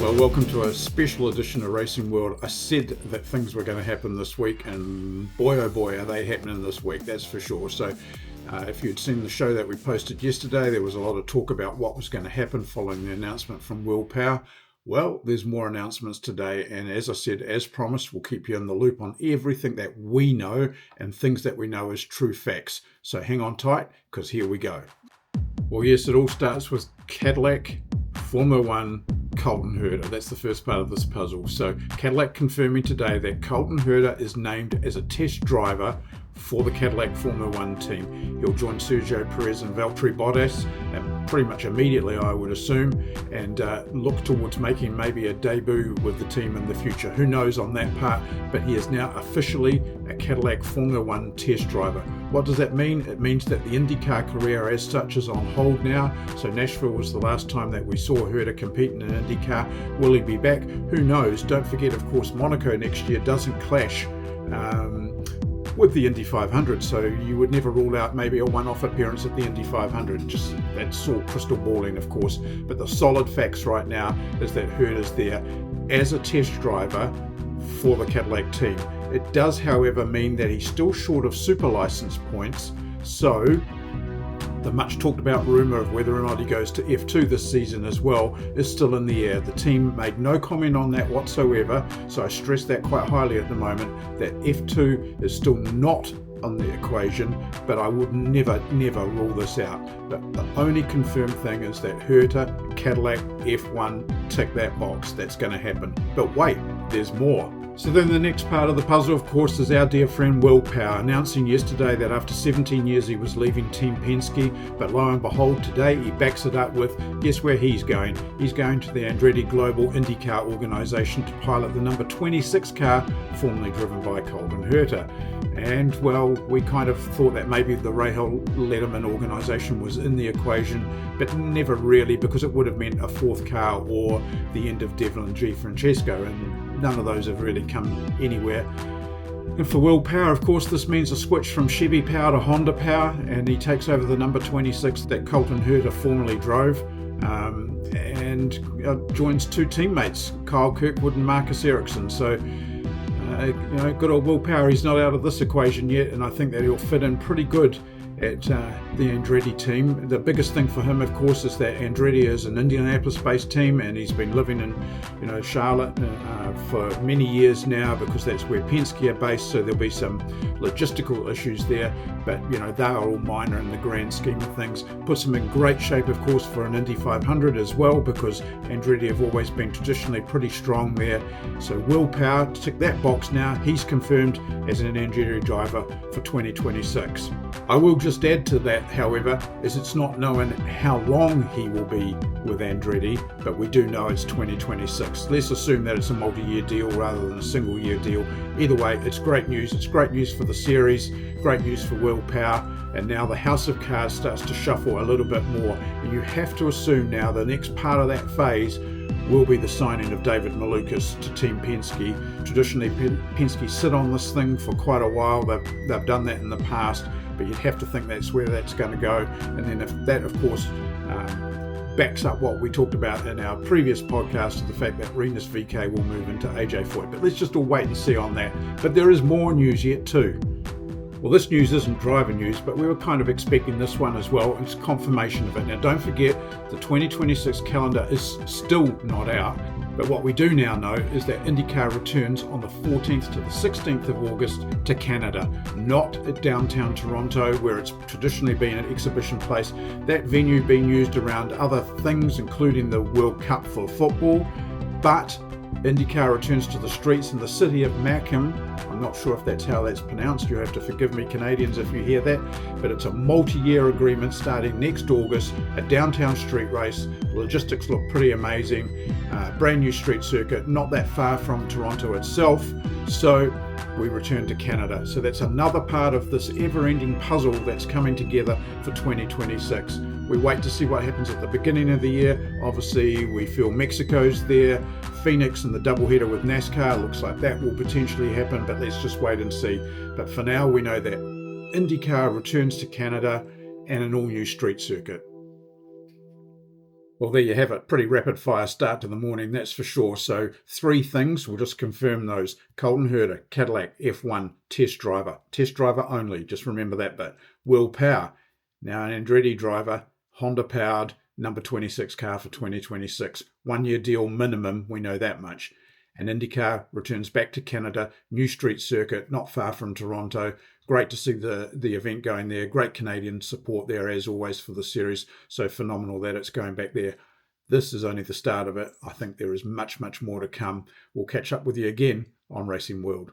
Well, welcome to a special edition of Racing World. I said that things were going to happen this week, and boy oh boy are they happening this week, that's for sure. So if you'd seen the show that we posted yesterday, there was a lot of talk about what was going to happen following the announcement from Will Power. Well, there's more announcements today, and as I said, as promised, we'll keep you in the loop on everything that we know and things that we know as true facts. So hang on tight, because here we go. Well, yes, it all starts with Cadillac, Formula One, Colton Herta. That's the first part of this puzzle. So Cadillac confirming today that Colton Herta is named as a test driver for the Cadillac Formula One team. He'll join Sergio Perez and Valtteri Bottas pretty much immediately, I would assume, and look towards making maybe a debut with the team in the future. Who knows on that part, but he is now officially a Cadillac Formula One test driver. What does that mean? It means that the INDYCAR career as such is on hold now. So Nashville was the last time that we saw Herta competing in INDYCAR. Will he be back? Who knows? Don't forget, of course, Monaco next year doesn't clash with the Indy 500, so you would never rule out maybe a one-off appearance at the Indy 500. Just that's all crystal balling, of course. But the solid facts right now is that Herta's there as a test driver for the Cadillac team. It does, however, mean that he's still short of super license points, so the much talked about rumour of whether or not he goes to F2 this season as well is still in the air. The team made no comment on that whatsoever, so I stress that quite highly at the moment, that F2 is still not on the equation, but I would never rule this out. But the only confirmed thing is that Herta, Cadillac, F1, tick that box. That's going to happen. But wait, there's more. So then the next part of the puzzle, of course, is our dear friend Will Power, announcing yesterday that after 17 years he was leaving Team Penske, but lo and behold, today he backs it up with, guess where he's going? He's going to the Andretti Global INDYCAR organisation to pilot the number 26 car, formerly driven by Colton Herta. And, well, we kind of thought that maybe the Rahal Letterman organisation was in the equation, but never really, because it would have meant a fourth car or the end of Devlin G. Francesco, and none of those have really come anywhere. And for Will Power, of course, this means a switch from Chevy Power to Honda Power, and he takes over the number 26 that Colton Herta formerly drove, and joins two teammates, Kyle Kirkwood and Marcus Ericsson. So, good old Will Power, he's not out of this equation yet, and I think that he'll fit in pretty good at the Andretti team. The biggest thing for him, of course, is that Andretti is an Indianapolis-based team, and he's been living in Charlotte for many years now, because that's where Penske are based. So there'll be some logistical issues there, but they are all minor in the grand scheme of things. Puts him in great shape, of course, for an Indy 500 as well, because Andretti have always been traditionally pretty strong there. So Will Power, tick that box now. He's confirmed as an Andretti driver for 2026. I will just add to that, however, is it's not known how long he will be with Andretti, but we do know it's 2026. Let's assume that it's a multi-year deal rather than a single-year deal. Either way, it's great news. It's great news for the series, great news for Will Power, and now the House of Cards starts to shuffle a little bit more. And you have to assume now the next part of that phase will be the signing of David Malukas to Team Penske. Traditionally, Penske sit on this thing for quite a while. They've done that in the past, but you'd have to think that's where that's going to go. And then if that, of course, backs up what we talked about in our previous podcast, the fact that Rinus VeeKay will move into AJ Foyt. But let's just all wait and see on that. But there is more news yet too. Well, this news isn't driver news, but we were kind of expecting this one as well. It's confirmation of it. Now, don't forget, the 2026 calendar is still not out. But what we do now know is that INDYCAR returns on the 14th to the 16th of August to Canada, not at downtown Toronto, where it's traditionally been an exhibition place. That venue being used around other things, including the World Cup for football. But INDYCAR returns to the streets in the city of Macomb. I'm not sure if that's how that's pronounced. You have to forgive me, Canadians, if you hear that. But it's a multi-year agreement starting next August, a downtown street race. Logistics look pretty amazing. Brand new street circuit, not that far from Toronto itself. So we return to Canada. So that's another part of this ever-ending puzzle that's coming together for 2026. We wait to see what happens at the beginning of the year. Obviously, we feel Mexico's there. Phoenix and the doubleheader with NASCAR looks like that will potentially happen, but let's just wait and see. But for now, we know that INDYCAR returns to Canada and an all-new street circuit. Well, there you have it. Pretty rapid fire start to the morning, that's for sure. So, three things, we'll just confirm those. Colton Herder, Cadillac F1 test driver only. Just remember that bit. Will Power, now an Andretti driver, Honda powered, number 26 car for 2026. 1 year deal minimum, we know that much. And INDYCAR returns back to Canada, New Street Circuit, not far from Toronto. Great to see the event going there. Great Canadian support there, as always, for the series. So phenomenal that it's going back there. This is only the start of it. I think there is much, much more to come. We'll catch up with you again on Racing World.